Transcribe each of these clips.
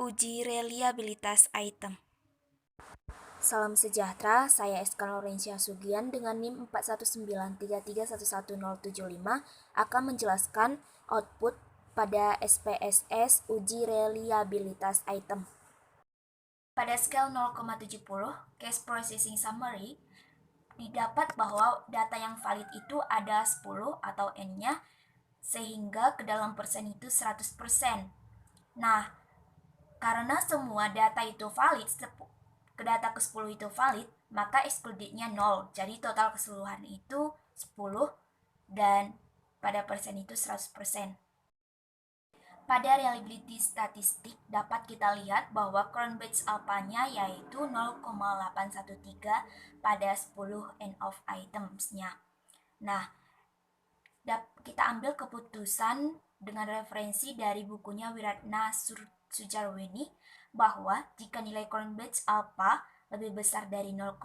Uji reliabilitas item. Salam sejahtera, saya Eska Laurencia Sugian dengan NIM 41933111075 akan menjelaskan output pada SPSS uji reliabilitas item. Pada scale 0,70, case processing summary, didapat bahwa data yang valid itu ada 10 atau N-nya, sehingga ke dalam persen itu 100%. Nah, karena semua data itu valid, data ke-10 itu valid, maka excluded-nya 0. Jadi total keseluruhan itu 10 dan pada persen itu 100%. Pada reliability statistik dapat kita lihat bahwa current batch alpha-nya yaitu 0,813 pada 10 end of items-nya. Nah, kita ambil keputusan dengan referensi dari bukunya Wiratna Sujarweni bahwa jika nilai current batch alpha lebih besar dari 0,60,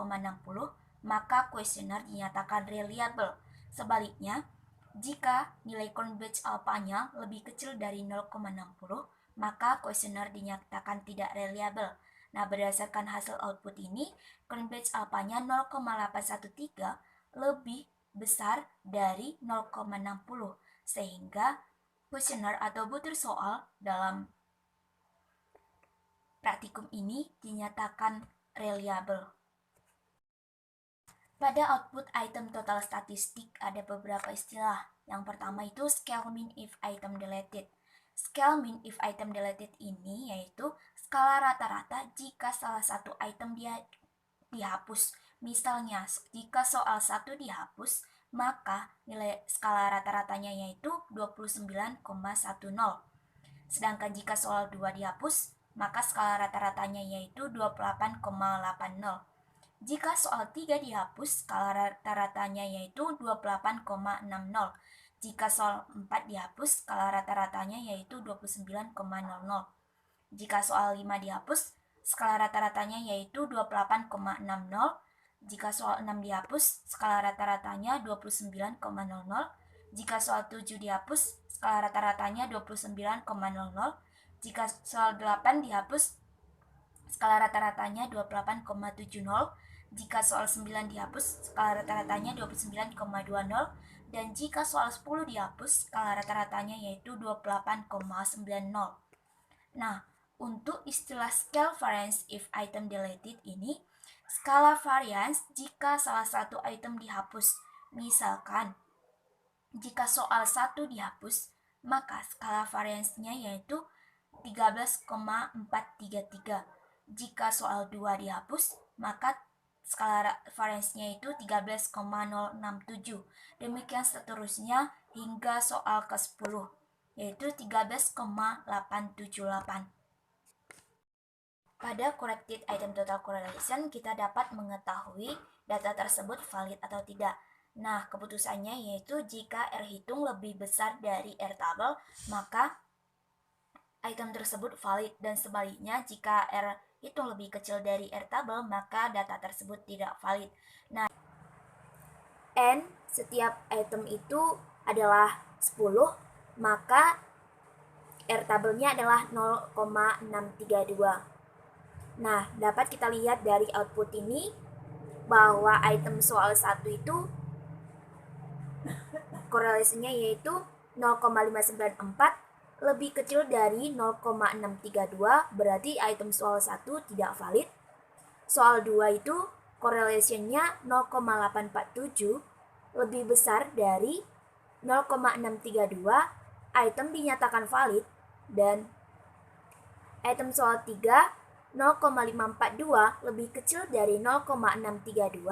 maka questionnaire dinyatakan reliable. Sebaliknya, jika nilai current batch alpha-nya lebih kecil dari 0,60, maka questionnaire dinyatakan tidak reliable. Nah, berdasarkan hasil output ini, current batch alpha-nya 0,813 lebih besar dari 0,60, sehingga questionnaire atau butir soal dalam praktikum ini dinyatakan reliable. Pada output item total statistik ada beberapa istilah. Yang pertama itu scale mean if item deleted. Scale mean if item deleted ini yaitu skala rata-rata jika salah satu item dia dihapus. Misalnya, jika soal 1 dihapus, maka nilai skala rata-ratanya yaitu 29,10. Sedangkan jika soal 2 dihapus, maka skala rata-ratanya yaitu 28,80. Jika soal 3 dihapus, skala rata-ratanya yaitu 28,60. Jika soal 4 dihapus, skala rata-ratanya yaitu 29,00. Jika soal 5 dihapus, skala rata-ratanya yaitu 28,60. Jika soal 6 dihapus, skala rata-ratanya 29,00. Jika soal 7 dihapus, skala rata-ratanya 29,00. Jika soal 8 dihapus, skala rata-ratanya 28,70. Jika soal 9 dihapus, skala rata-ratanya 29,20. Dan jika soal 10 dihapus, skala rata-ratanya yaitu 28,90. Nah, untuk istilah scale variance if item deleted ini, skala variance jika salah satu item dihapus. Misalkan, jika soal 1 dihapus, maka skala variance-nya yaitu 13,433. Jika soal 2 dihapus, maka skala variance-nya itu 13,067. Demikian seterusnya hingga soal ke-10, yaitu 13,878. Pada corrected item total correlation, kita dapat mengetahui data tersebut valid atau tidak. Nah, keputusannya yaitu jika R hitung lebih besar dari R tabel, maka item tersebut valid, dan sebaliknya jika R hitung lebih kecil dari R tabel, maka data tersebut tidak valid. Nah, N setiap item itu adalah 10, maka R tabelnya adalah 0,632. Nah, dapat kita lihat dari output ini bahwa item soal 1 itu korelasinya yaitu 0,594 lebih kecil dari 0,632, berarti item soal 1 tidak valid. Soal 2 itu korelasinya 0,847 lebih besar dari 0,632, item dinyatakan valid. Dan item soal 3 0,542 lebih kecil dari 0,632,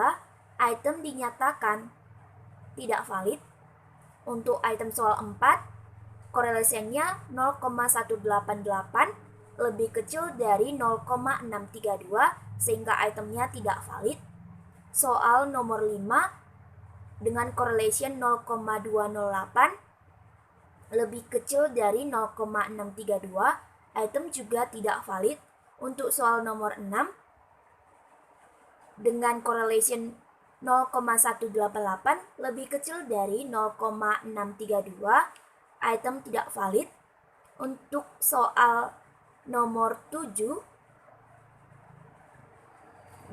item dinyatakan tidak valid. Untuk item soal 4, korelasinya 0,188 lebih kecil dari 0,632, sehingga itemnya tidak valid. Soal nomor 5 dengan correlation 0,208 lebih kecil dari 0,632, item juga tidak valid. Untuk soal nomor 6 dengan correlation 0,188 lebih kecil dari 0,632, item tidak valid. Untuk soal nomor 7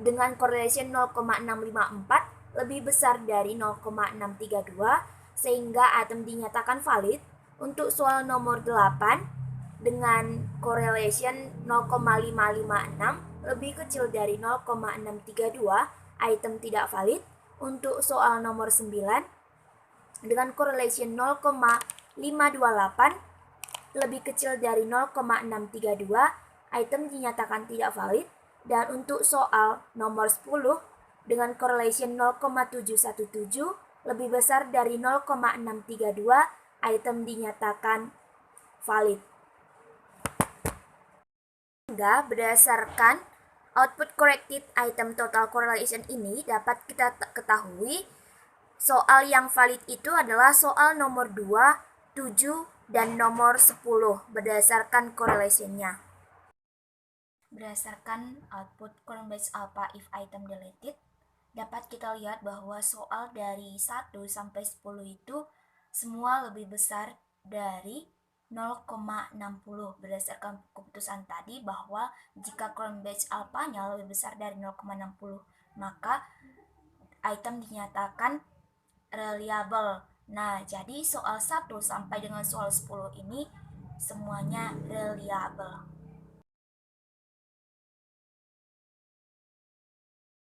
dengan correlation 0,654 lebih besar dari 0,632 sehingga item dinyatakan valid. Untuk soal nomor 8 dengan correlation 0,556 lebih kecil dari 0,632, item tidak valid. Untuk soal nomor 9 dengan correlation 0,528 lebih kecil dari 0,632, item dinyatakan tidak valid. Dan untuk soal nomor 10 dengan correlation 0,717 lebih besar dari 0,632, item dinyatakan valid. Sehingga berdasarkan output corrected item total correlation ini dapat kita ketahui soal yang valid itu adalah soal nomor 2, 7, dan nomor 10 berdasarkan correlation-nya. Berdasarkan output current batch alpha if item deleted, dapat kita lihat bahwa soal dari 1 sampai 10 itu semua lebih besar dari 0,60 berdasarkan keputusan tadi bahwa jika current batch alpha-nya lebih besar dari 0,60 maka item dinyatakan reliable. Nah, jadi soal 1 sampai dengan soal 10 ini semuanya reliable.